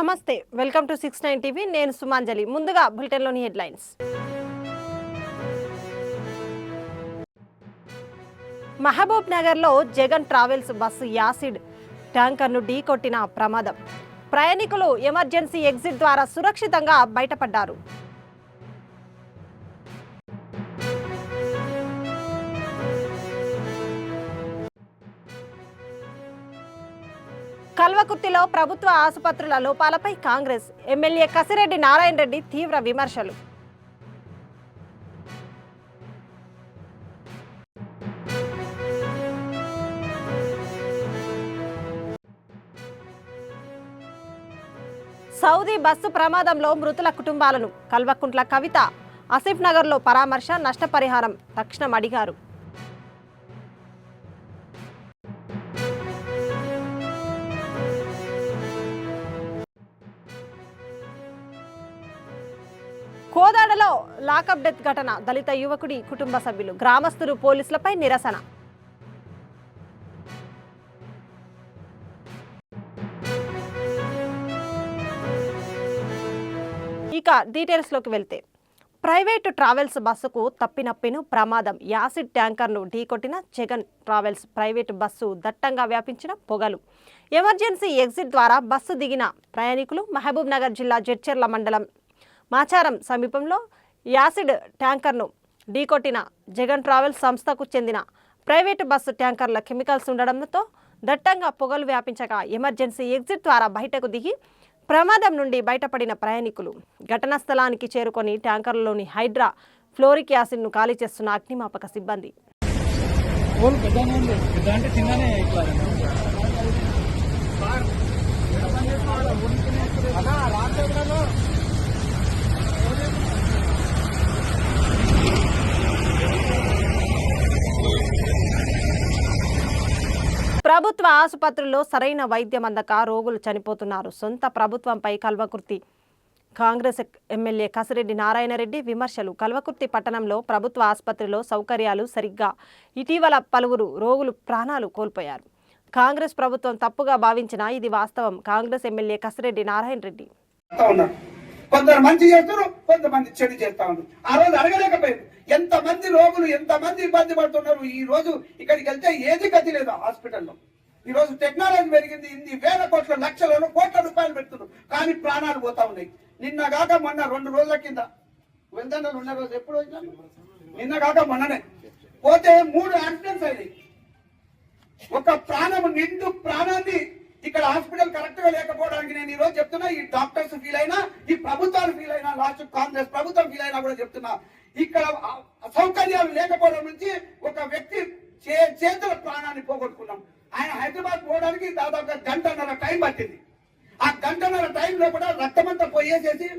నమస్తే, welcome to 69 TV. నేను సుమాంజలి. ముందుగా బులెటిన్లోని హెడ్లైన్స్. మహబూబ్ నగర్లో జగన్ ట్రావెల్స్ బస్సు యాసిడ్ ట్యాంకర్ను ఢీకొట్టిన ప్రమాదం. ప్రయాణికులు ఎమర్జెన్సీ ఎగ్జిట్ ద్వారా సురక్షితంగా బయటపడ్డారు. కల్వకుర్తిలో ప్రభుత్వ ఆసుపత్రుల లోపాలపై కాంగ్రెస్ ఎమ్మెల్యే కసిరెడ్డి నారాయణ రెడ్డి తీవ్ర విమర్శలు. సౌదీ బస్సు ప్రమాదంలో మృతుల కుటుంబాలను కల్వకుంట్ల కవిత ఆసిఫ్ నగర్లో పరామర్శ, నష్టపరిహారం తక్షణం అడిగారు. కోదాడలో లాకప్ డెత్ ఘటన. దళిత యువకుడి కుటుంబ సభ్యులు, గ్రామస్తులు పోలీసులపై నిరసన. ఇక డీటెయిల్స్లోకి వెళ్తే, ప్రైవేటు ట్రావెల్స్ బస్సుకు తప్పినప్పిను ప్రమాదం. యాసిడ్ ట్యాంకర్ను ఢీకొట్టిన జగన్ ట్రావెల్స్ ప్రైవేటు బస్సు దట్టంగా వ్యాపించిన పొగలు. ఎమర్జెన్సీ ఎగ్జిట్ ద్వారా బస్సు దిగిన ప్రయాణికులు మహబూబ్ నగర్ జిల్లా జడ్చర్ల మండలం మాచారం సమీపంలో యాసిడ్ ట్యాంకర్ను ఢీకొట్టిన జగన్ ట్రావెల్స్ సంస్థకు చెందిన ప్రైవేటు బస్సు ట్యాంకర్ల కెమికల్స్ ఉండడంతో దట్టంగా పొగలు వ్యాపించగా ఎమర్జెన్సీ ఎగ్జిట్ ద్వారా బయటకు దిగి ప్రమాదం నుండి బయటపడిన ప్రయాణికులు ఘటనా స్థలానికి చేరుకొని ట్యాంకర్లోని హైడ్రా ఫ్లోరిక్ యాసిడ్ను ఖాళీ చేస్తున్న అగ్నిమాపక సిబ్బంది. ప్రభుత్వ ఆసుపత్రుల్లో సరైన వైద్యం అందక రోగులు చనిపోతున్నారు. సొంత ప్రభుత్వంపై కల్వకుర్తి కాంగ్రెస్ ఎమ్మెల్యే కసిరెడ్డి నారాయణ రెడ్డి విమర్శలు. కల్వకుర్తి పట్టణంలో ప్రభుత్వ ఆసుపత్రిలో సౌకర్యాలు సరిగ్గా ఇటీవల పలువురు రోగులు ప్రాణాలు కోల్పోయారు. కాంగ్రెస్ ప్రభుత్వం తప్పుగా భావించినా ఇది వాస్తవం. కాంగ్రెస్ ఎమ్మెల్యే కసిరెడ్డి నారాయణ రెడ్డి. కొందరు మంచి చేస్తారు, కొంతమంది చెడు చేస్తా ఉన్నారు. ఆ రోజు అడగలేకపోయారు. ఎంతమంది రోగులు ఎంతమంది ఇబ్బంది పడుతున్నారు. ఈ రోజు ఇక్కడికి వెళ్తే ఏది గతి లేదు హాస్పిటల్లో. ఈ రోజు టెక్నాలజీ పెరిగింది. ఇన్ని వేల కోట్ల లక్షలను కోట్ల రూపాయలు పెడుతున్నారు, కానీ ప్రాణాలు పోతా ఉన్నాయి. నిన్న కాక మొన్న 2 రోజుల కింద వెళ్తాను ఉన్న రోజు ఎప్పుడు వచ్చినా నిన్న కాక మొన్ననే పోతే 3 యాక్సిడెంట్స్ అయినాయి. ఒక నిండు ప్రాణాన్ని ఇక్కడ హాస్పిటల్ కరెక్ట్ గా లేకపోవడానికి నేను ఈ రోజు చెప్తున్నా. ఈ డాక్టర్స్ ఫీల్ అయినా, ఈ ప్రభుత్వాలు ఫీల్ అయినా, లాస్ట్ కాంగ్రెస్ ప్రభుత్వం ఫీల్ అయినా కూడా చెప్తున్నా. ఇక్కడ సౌకర్యాలు లేకపోవడం నుంచి ఒక వ్యక్తి చేతుల ప్రాణాన్ని పోగొట్టుకున్నాం. ఆయన హైదరాబాద్ పోవడానికి దాదాపుగా 1 గంటన్నర టైం పట్టింది. ఆ 1 గంటన్నర టైంలో కూడా రక్తమంతా పోయేసేసి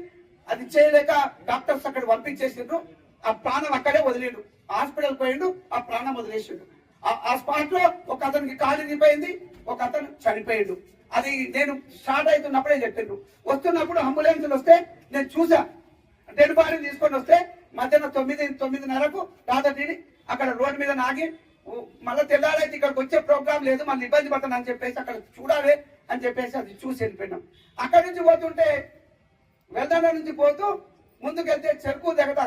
అది చేయలేక డాక్టర్స్ అక్కడ పంపించేసిండ్రు. ఆ ప్రాణం అక్కడే వదిలేడు. హాస్పిటల్ పోయిండు, ఆ ప్రాణం వదిలేసిండు. ఆ స్పాట్ లో ఒక అతనికి కాలు ఇరిగిపోయింది, ఒక అతను చనిపోయిండు. అది నేను స్టార్ట్ అవుతున్నప్పుడే చెప్పిండు. వస్తున్నప్పుడు అంబులెన్సులు వస్తే నేను చూసా. డెడ్ బాడీని తీసుకొని వస్తే మధ్యాహ్నం 9:30కు దాదాపు అక్కడ రోడ్డు మీద నాగి మళ్ళీ తెల్లారైతే ఇక్కడికి వచ్చే ప్రోగ్రామ్ లేదు, మళ్ళీ ఇబ్బంది పడతాను అని చెప్పేసి అక్కడ చూడాలి అని చెప్పేసి అది చూసి వెళ్ళిపోయినాం. అక్కడి నుంచి పోతుంటే వెల్దాన నుంచి పోతూ ముందుకెళ్తే చెరుకు దగ్గర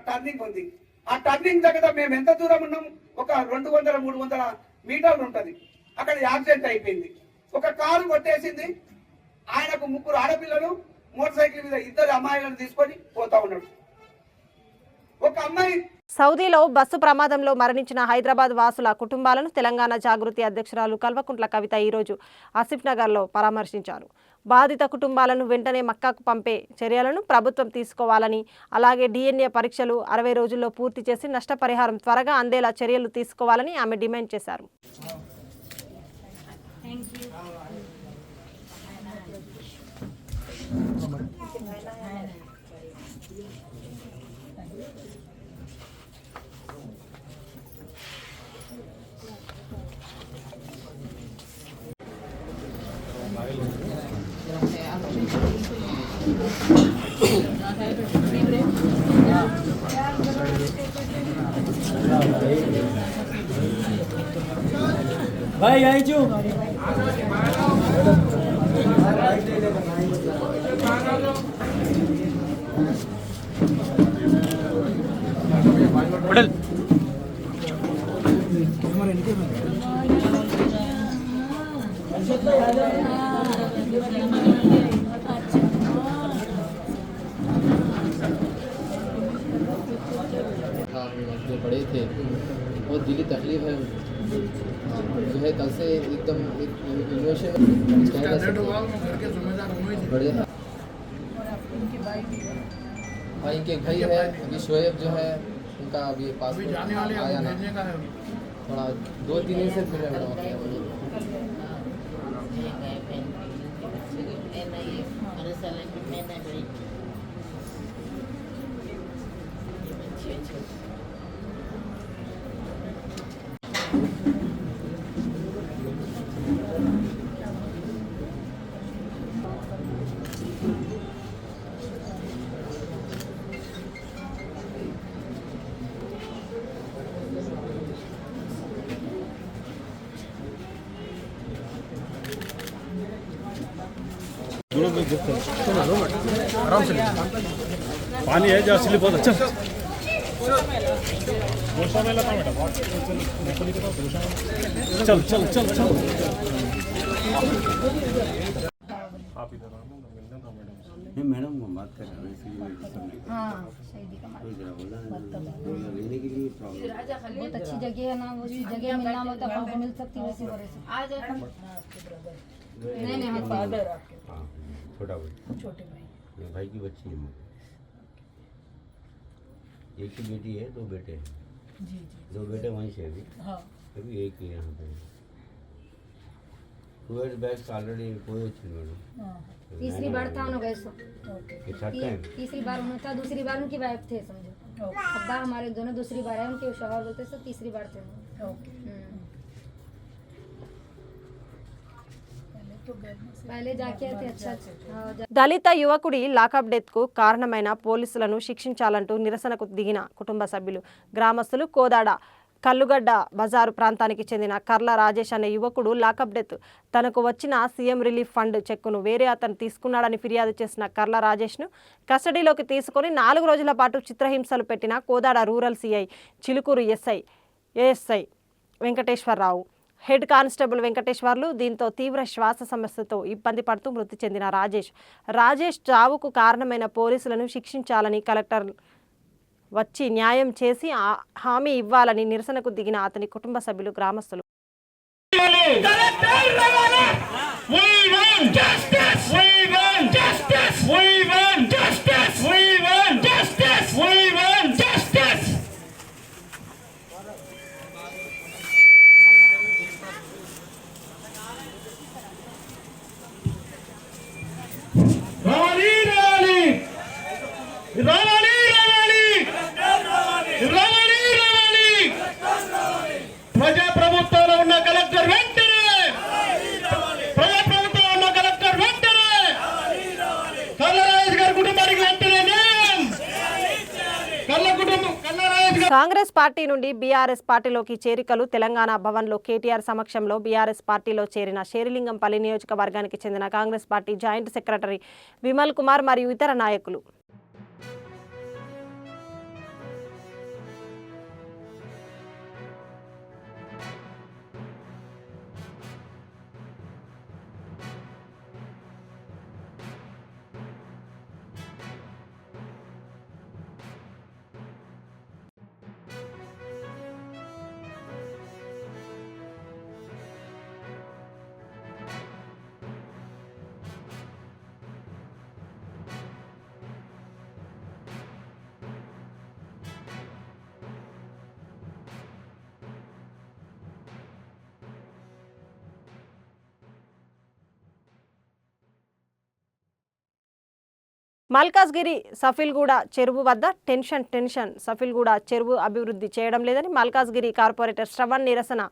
టర్నింగ్ ఉంది. ఆ టర్నింగ్ దగ్గర మేము ఎంత దూరం ఉన్నాం, ఒక 200-300 మీటర్లు ఉంటది. అక్కడ యాక్సిడెంట్ అయిపోయింది. ఒక కారు కొట్టేసింది. ఆయనకు 3 ఆడపిల్లలు మోటార్ సైకిల్ మీద 2 అమ్మాయిలను తీసుకొని పోతా ఉన్నాడు. ఒక అమ్మాయి సౌదీలో బస్సు ప్రమాదంలో మరణించిన హైదరాబాద్ వాసుల కుటుంబాలను తెలంగాణ జాగృతి అధ్యక్షురాలు కల్వకుంట్ల కవిత ఈరోజు ఆసిఫ్ నగర్లో పరామర్శించారు. బాధిత కుటుంబాలను వెంటనే మక్కాకు పంపే చర్యలను ప్రభుత్వం తీసుకోవాలని, అలాగే DNA పరీక్షలు 60 రోజుల్లో పూర్తి చేసి నష్టపరిహారం త్వరగా అందేలా చర్యలు తీసుకోవాలని ఆమె డిమాండ్ చేశారు. भाई आई चू जो बड़े थे बहुत दिली तकलीफ है जो है कल से एकदम इमोशन बढ़िया। हाँ इनके भाई है अभी शोएब जो है उनका अभी पासपोर्ट आया ना थोड़ा 2-3 दिन से फिर आराम से पानी है जहाँ स्लिप बहुत अच्छा चल चल चल चल आप इधर नहीं मैडम वो बात कर रहे हैं इसीलिए हाँ शहीदी का कोई जरा बोला लेने के लिए प्रॉब्लम बहुत अच्छी जगह है ना, उसी जगह मिलना मतलब हमको मिल सकती वैसे वैसे आ जाए। नहीं नहीं हम फादर हाँ छोटा भाई छोटे भाई मेरे भाई की बच्ची है एक ही बेटी है 2 बेटे हैं जी 2 बेटे वहीं से अभी हाँ अभी एक ही यहाँ पे 2 years बैक ऑलरेडी कोई अच्छी मैडम हाँ तीसरी बार था उन्होंने गए सो तीसरी बार उन्होंने था, दूसरी बार उनकी वाइफ थे समझो। अब्बा हमारे दोनों दूसरी बार है, उनके शौहर बोलते सब तीसरी बार थे। पहले जाके आते अच्छा अच्छा। దళిత యువకుడి లాకప్ డెత్కు కారణమైన పోలీసులను శిక్షించాలంటూ నిరసనకు దిగిన కుటుంబ సభ్యులు గ్రామస్తులు కోదాడ కల్లుగడ్డ బజారు ప్రాంతానికి చెందిన కర్ల రాజేష్ అనే యువకుడు లాకప్ డెత్ తనకు వచ్చిన సీఎం రిలీఫ్ ఫండ్ చెక్కును వేరే అతను తీసుకున్నాడని ఫిర్యాదు చేసిన కర్ల రాజేష్ను కస్టడీలోకి తీసుకొని 4 రోజుల పాటు చిత్రహింసలు పెట్టిన Kodad rural CI Chilukuru ASI Venkateswara Rao head constable Venkateswarlu. దీంతో తీవ్ర శ్వాస సమస్యతో ఇబ్బంది పడుతూ మృతి చెందిన రాజేష్ చావుకు కారణమైన పోలీసులను శిక్షించాలని కలెక్టర్ వచ్చి న్యాయం చేసి హామీ ఇవ్వాలని నిరసనకు దిగిన అతని కుటుంబ సభ్యులు గ్రామస్తులు ప్రజాప్రభుత్వంలో ఉన్న కలెక్టర్ వెంటనే కల్లరాజు గారి కుటుంబానికి వెంటనే కాంగ్రెస్ పార్టీ నుండి బీఆర్ఎస్ పార్టీలోకి చేరికలు తెలంగాణ భవన్లో కేటీఆర్ సమక్షంలో బీఆర్ఎస్ పార్టీలో చేరిన శేరిలింగంపల్లి నియోజకవర్గానికి చెందిన Congress party joint secretary Vimal Kumar మరియు ఇతర నాయకులు. మల్కాజ్గిరి సఫిల్గూడ చెరువు వద్ద టెన్షన్ సఫిల్గూడ చెరువు అభివృద్ధి చేయడం లేదని మల్కాజ్గిరి కార్పొరేటర్ శ్రవణ్ నిరసన.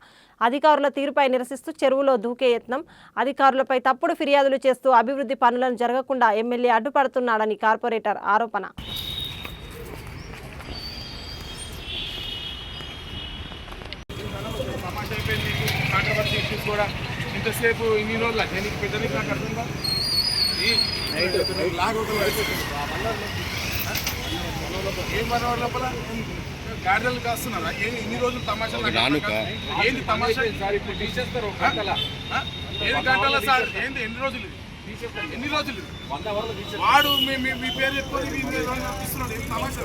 అధికారుల తీరుపై నిరసిస్తూ చెరువులో దూకే యత్నం. అధికారులపై తప్పుడు ఫిర్యాదులు చేస్తూ అభివృద్ధి పనులను జరగకుండా ఎమ్మెల్యే అడ్డుపడుతున్నాడని కార్పొరేటర్ ఆరోపణ. ఇంతసేపు ఇన్ని రోజులు గాడిదలు కాస్తున్నారా? ఎన్ని రోజులు తమాషా? ఏంది తమాషా? తీసేస్తారు ఏది గంటల సార్? ఏంది ఎన్ని రోజులు? ఎన్ని రోజులు వాడు మీ పేరు చెప్పుకొని ఇస్తున్నాడు. ఏం తమాషా?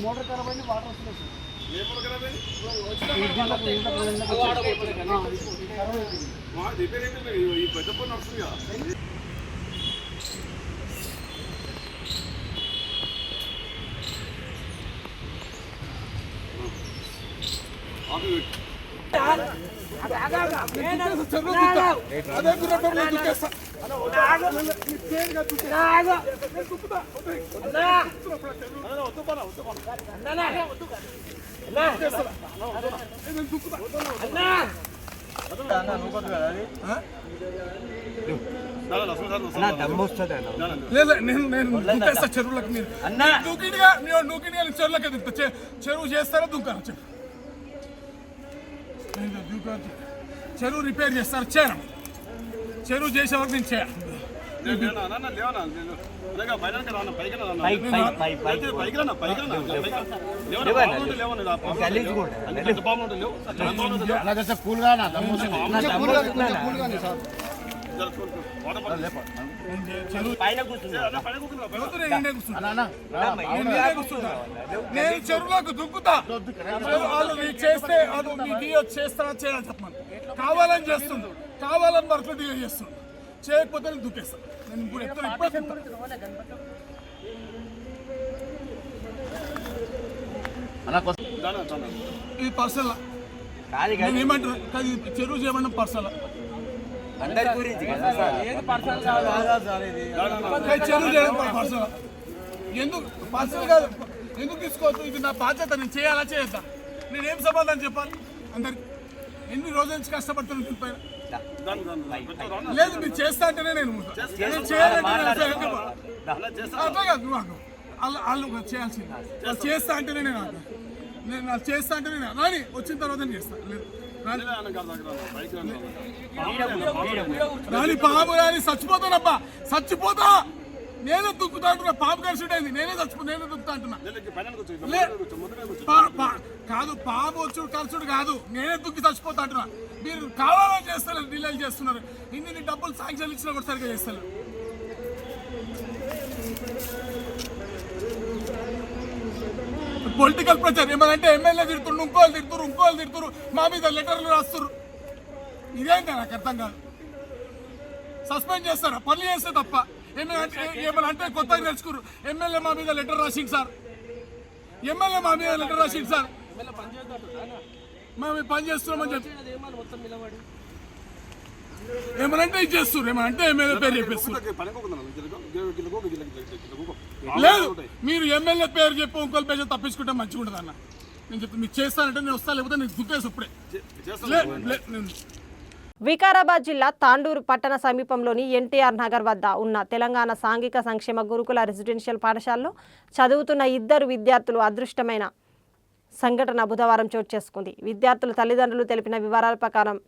మోటార్ ఖరాబ్ అయింది, వాటర్ వస్తుంది. ఏ మోటార్ ఖరాబ్ అయింది? రిపేర్ అయితే ఈ పెద్ద ఫోన్ నడుస్తుంది కదా. అదే గుర్రంలో దుక్కేస్తా. నేను దుక్కేస్తా చెరువులకు. మీరు నూకిడిగా చెరువులకే దుక్తా. చెరువు చేస్తారా దుక్కారా? చెప్పు. చెరువు రిపేర్ చేస్తారు, చేయడం. చెరువు చేసే వరకు నేను చేయాలి. నేను చెరువులకు దుక్కుతా. వాళ్ళు చేస్తే అది మీకు చేస్తారా చేయాలని చెప్పమని. కావాలని చేస్తుండ్రు, కావాలని వర్క్లు డిలే చేస్తుండ్రు. చేయకపోతే నేను దుక్కేస్తాను. నేను ఇప్పుడు ఇది పర్సనల్ ఏమంటారు? చెరువు చేయమన్నా పర్సనల్. చెరువు చేయడం పర్సనల్. ఎందుకు పర్సనల్ కాదు? ఎందుకు తీసుకోవద్దు? ఇది నా బాధ్యత. నేను చేయాలా చేయొద్దా? నేనేం సమాధానం చెప్పాలి అందరికి? ఎన్ని రోజుల నుంచి కష్టపడుతున్నాను దీనిపైన. లేదు, మీరు చేస్తా అంటేనే నేను చేయాలంటే అట్లా కాదు. వాళ్ళు చేయాల్సింది చేస్తా అంటేనే నేను చేస్తా అంటేనే రాని వచ్చిన తర్వాత నేను చేస్తాను. రాని పాము రాని చచ్చిపోతానబ్బా, చచ్చిపోతా. నేనే దుక్కుతా అంటున్నా. పాము కరిసిడ్ అయింది, నేనే దుక్కుతా అంటున్నా. కాదు, పాము వచ్చుడు కలుసుడు కాదు, నేనే దుక్కి చచ్చిపోతా అంటున్నా. మీరు కావాలని చేస్తారు, డిలే చేస్తున్నారు. ఇన్ని డబ్బులు శాంక్షన్ ఇచ్చినా కూడా సరిగ్గా చేస్తారు. పొలిటికల్ ప్రచారం ఏమంటే ఎమ్మెల్యే తిడుతున్నారు, ఇంకోళ్ళు తిడుతురు, మా మీద లెటర్లు రాస్తున్నారు. ఇదేంటి నాకు అర్థం కాదు. సస్పెండ్ చేస్తారా? పనులు చేస్తే తప్ప. ఏమన్నా అంటే కొత్తగా నేర్చుకున్నారు. ఎమ్మెల్యే మా మీద లెటర్ రాసింది సార్, మేము పని చేస్తున్నామని చెప్పి ఏమనంటే ఇది చేస్తున్నారు. ఏమనంటే ఎమ్మెల్యే పేరు చెప్పేస్తున్నారు. లేదు, మీరు ఎమ్మెల్యే పేరు చెప్పి ఇంకోళ్ళ పేరు తప్పించుకుంటే మంచిగా ఉంటుంది అన్న. నేను చెప్తాను, మీకు చేస్తానంటే నేను వస్తా, లేకపోతే నేను దుక్కేసి ఇప్పుడే. వికారాబాద్ జిల్లా తాండూరు పట్టణ సమీపంలోని ఎన్టీఆర్ నగర్ వద్ద ఉన్న తెలంగాణ సాంఘిక సంక్షేమ గురుకుల రెసిడెన్షియల్ పాఠశాలలో చదువుతున్న 2 విద్యార్థులు అదృష్టమైన సంఘటన బుధవారం చోటు చేసుకుంది. విద్యార్థుల తల్లిదండ్రులు తెలిపిన వివరాల ప్రకారం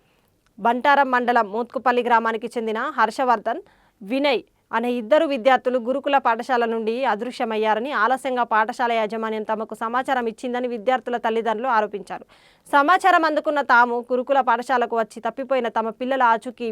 బంటారం మండలం మోత్కుపల్లి గ్రామానికి చెందిన హర్షవర్ధన్, వినయ్ అనే 2 విద్యార్థులు గురుకుల పాఠశాల నుండి అదృశ్యమయ్యారని, ఆలస్యంగా పాఠశాల యాజమాన్యం తమకు సమాచారం ఇచ్చిందని విద్యార్థుల తల్లిదండ్రులు ఆరోపించారు. సమాచారం అందుకున్న తాము గురుకుల పాఠశాలకు వచ్చి తప్పిపోయిన తమ పిల్లల ఆచూకీ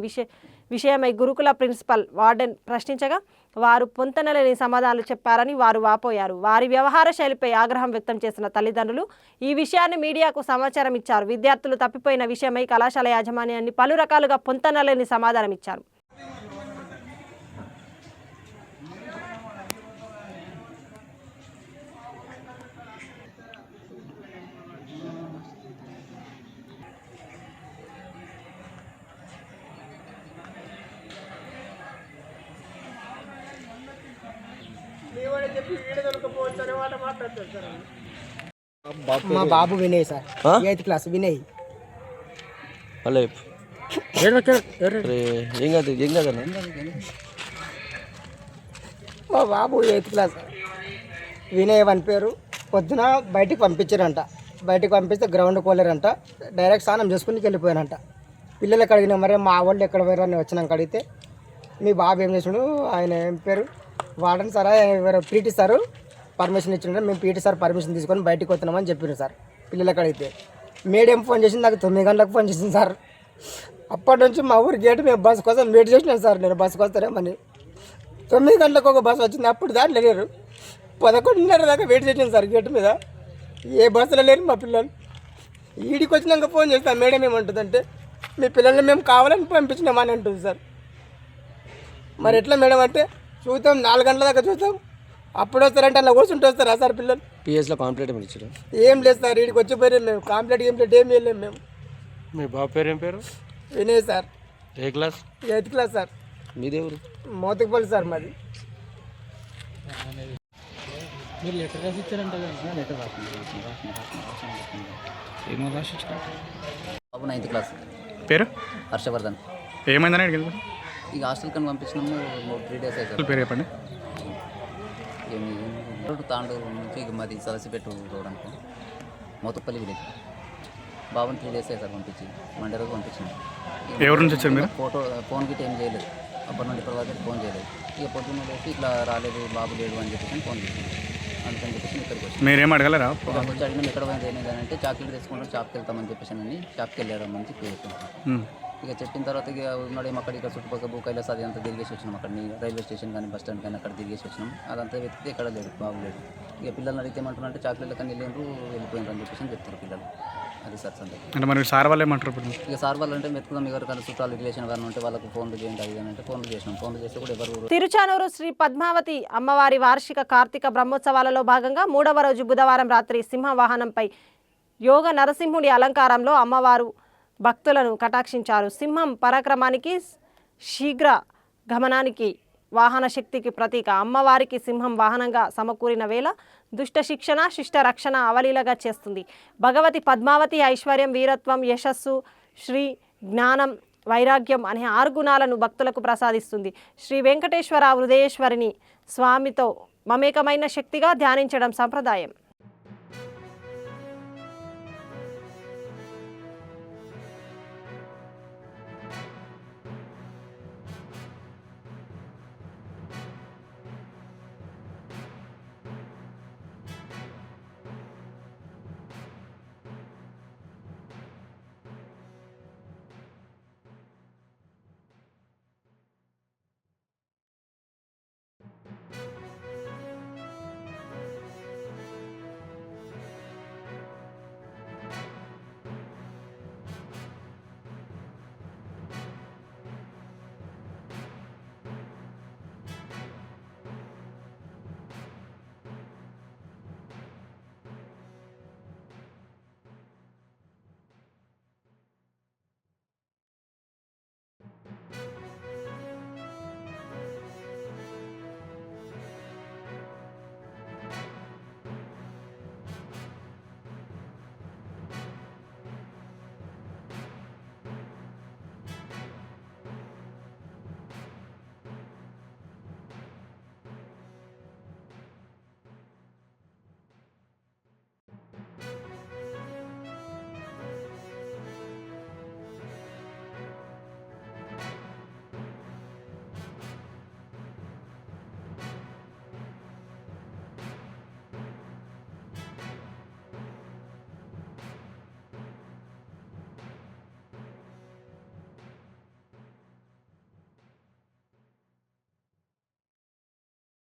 విషయమై గురుకుల ప్రిన్సిపల్, వార్డెన్ ప్రశ్నించగా వారు పొంతనలేని సమాధానాలు చెప్పారని వారు వాపోయారు. వారి వ్యవహార శైలిపై ఆగ్రహం వ్యక్తం చేసిన తల్లిదండ్రులు ఈ విషయాన్ని మీడియాకు సమాచారం ఇచ్చారు. విద్యార్థులు తప్పిపోయిన విషయమై కళాశాల యాజమాన్యాన్ని పలు రకాలుగా పొంతనలేని సమాధానం ఇచ్చారు. మా బాబు Vinay sir, 8th class Vinay. Hello మా బాబు 8th క్లాస్ వినయ్ అని పేరు. పొద్దున బయటికి పంపించారంట. బయటికి పంపిస్తే గ్రౌండ్ కోలేరంట. డైరెక్ట్ స్నానం చేసుకుని వెళ్ళిపోయారంట. పిల్లలకి అడిగినా మరి మా వాళ్ళు ఎక్కడ పోయారు అని వచ్చినాక అడిగితే మీ బాబు ఏం చేసాడు, ఆయన ఏం పేరు వాడని సార్, ఎవరు పీటీ సారు పర్మిషన్ ఇచ్చిండ్రు, మేము పీటీ సార్ పర్మిషన్ తీసుకొని బయటికి వస్తున్నామని చెప్పారు సార్. పిల్లలకి అడిగితే మేడం ఫోన్ చేసింది, నాకు 9 గంటలకు ఫోన్ చేసింది సార్. అప్పటి నుంచి మా ఊరి గేటు మేము బస్సు కోసం వెయిట్ చేసినాను సార్. నేను బస్సుకు వస్తారేమని 9 గంటలకు ఒక బస్సు వచ్చింది, అప్పుడు దాంట్లో లేరు. 11:30 దాకా వెయిట్ చేసాను సార్ గేటు మీద. ఏ బస్సులో లేరు మా పిల్లలు. ఈడికి వచ్చినాక ఫోన్ చేస్తాను, మేడం ఏమంటుందంటే మీ పిల్లల్ని మేము కావాలని పంపించినామని అంటుంది సార్. మరి ఎట్లా మేడం అంటే చూద్దాం 4 గంటల దాకా చూద్దాం, అప్పుడు వస్తారంటే అలా కూర్చుంటూ వస్తారా సార్ పిల్లలు? పిఎస్లో కాంప్లీట్ ఏమి ఇచ్చారు? ఏం లేదు సార్, వీడికి వచ్చిపోయారు మేము. కాంప్లీట్ ఏం వెళ్ళాము మేము. మీ బాబు పేరు ఏం పేరు? వినయ్ సార్, ఏ క్లాస్? 8th class sir. మీదేవురు? మోతుకుపల్లి సార్ మాది. మీరు లెటర్ రాసి ఇచ్చారంట కదా? లెటర్ ఏమో రాసి ఇచ్చారు. బాబు 9th క్లాస్. పేరు? హర్షవర్ధన్. ఏమైందని అడిగింది? ఇక హాస్టల్ కని పంపించినాము 3 days అవుతుంది. పేరు చెప్పండి. ఏమి తాండూరు నుంచి ఇక మాది సలసిపెట్టు రోడ్ అనుకో, మోతుపల్లి విలేజ్. బాబుని 3 days అవుతారు పంపించి, మండే రోజు పంపించినాం. ఎవరి నుంచి వచ్చారు మీరు? ఫోన్ గిట్ ఏం చేయలేదు, అప్పటి నుండి ఇప్పటి వరకు ఫోన్ చేయలేదు. ఇక పొద్దున్న లేసి ఇట్లా రాలేదు బాబు లేడు అని చెప్పేసి ఫోన్ చేసాను. అందుకని చెప్పేసి ఇక్కడికి వచ్చి మీరేం అడగలరా? ఇక్కడికి వచ్చి అడిగినాం ఎక్కడ పోయింది ఏమైంది అంటే చాక్లెట్ తెచ్చుకుంటాం, షాప్కి వెళ్తామని చెప్పేసి అని షాప్కి వెళ్ళాడు అని చెప్పి చెప్పాను. ఇక చెప్పిన తర్వాత ఇక ఉన్నాడు అక్కడ ఇక్కడ చుట్టుపక్కల భూకైలాస్ అది అంతా తిరిగేసి వచ్చినాం. అక్కడ రైల్వే స్టేషన్ కానీ బస్ స్టాండ్ కానీ అక్కడ తిరిగేసి వచ్చినాం. అదంతా వెతికితే ఎక్కడ లేడు, బాబు లేడు. ఇక పిల్లల్ని అడిగితే ఏమంటున్నారంటే చాక్లెట్లు కానీ వెళ్ళిపోయినారు అని చెప్పేసి చెప్తారు పిల్లలు. అది సార్ సందర్భం. అంటే మరి సార్ వాళ్ళు ఏమంటారు? ఇక సార్ వాళ్ళు అంటే వెతుకుదాం, ఎవరికైనా చుట్టాలు రిలేషన్ కానీ ఉంటే వాళ్ళకు ఫోన్లు చేయండి అది అంటే ఫోన్లు చేసినాం. ఫోన్లు చేస్తే కూడా ఎవరు. తిరుచానూరు శ్రీ పద్మావతి అమ్మవారి వార్షిక కార్తీక బ్రహ్మోత్సవాలలో భాగంగా 3వ రోజు బుధవారం రాత్రి సింహ వాహనంపై యోగ నరసింహుడి అలంకారంలో అమ్మవారు భక్తులను కటాక్షించారు. సింహం పరాక్రమానికి, శీఘ్ర గమనానికి, వాహన శక్తికి ప్రతీక. అమ్మవారికి సింహం వాహనంగా సమకూరిన వేళ దుష్ట శిక్షణ, శిష్ట రక్షణ అవలీలగా చేస్తుంది. భగవతి పద్మావతి ఐశ్వర్యం, వీరత్వం, యశస్సు, శ్రీ, జ్ఞానం, వైరాగ్యం అనే 6 గుణాలను భక్తులకు ప్రసాదిస్తుంది. శ్రీ వెంకటేశ్వర హృదయేశ్వరిని స్వామితో మమేకమైన శక్తిగా ధ్యానించడం సంప్రదాయం.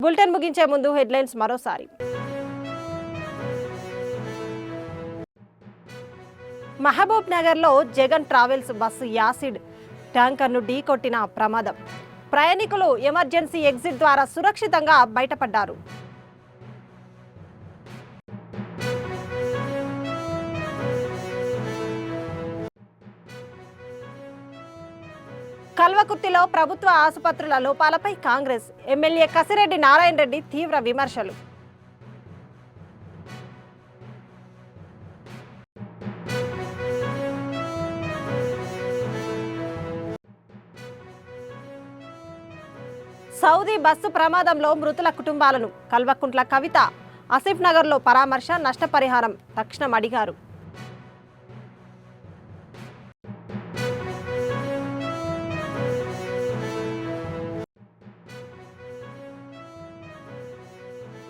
బులెటిన్ ముగించే ముందు హెడ్లైన్స్ మరోసారి. మహబూబ్ నగర్లో జగన్ ట్రావెల్స్ బస్సు యాసిడ్ ట్యాంకర్ను ఢీకొట్టిన ప్రమాదం. ప్రయాణికులు ఎమర్జెన్సీ ఎగ్జిట్ ద్వారా సురక్షితంగా బయటపడ్డారు. కల్వకుర్తిలో ప్రభుత్వ ఆసుపత్రుల లోపాలపై కాంగ్రెస్ ఎమ్మెల్యే కసిరెడ్డి నారాయణ రెడ్డి తీవ్ర విమర్శలు. సౌదీ బస్సు ప్రమాదంలో మృతుల కుటుంబాలను కల్వకుంట్ల కవిత ఆసిఫ్ నగర్లో పరామర్శ, నష్టపరిహారం తక్షణం అడిగారు.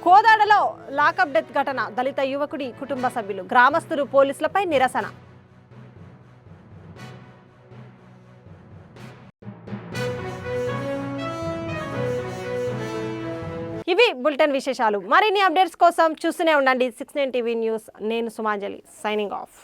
కోదాడలో లాకప్ డెత్ ఘటన, దళిత యువకుడి కుటుంబ సభ్యులు, గ్రామస్తులు పోలీసులపై నిరసన. ఇవి బులెటిన్ విశేషాలు. మరిన్ని అప్డేట్స్ కోసం చూస్తూనే ఉండండి 69 టీవీ న్యూస్. నేను సుమాంజలి, సైనింగ్ ఆఫ్.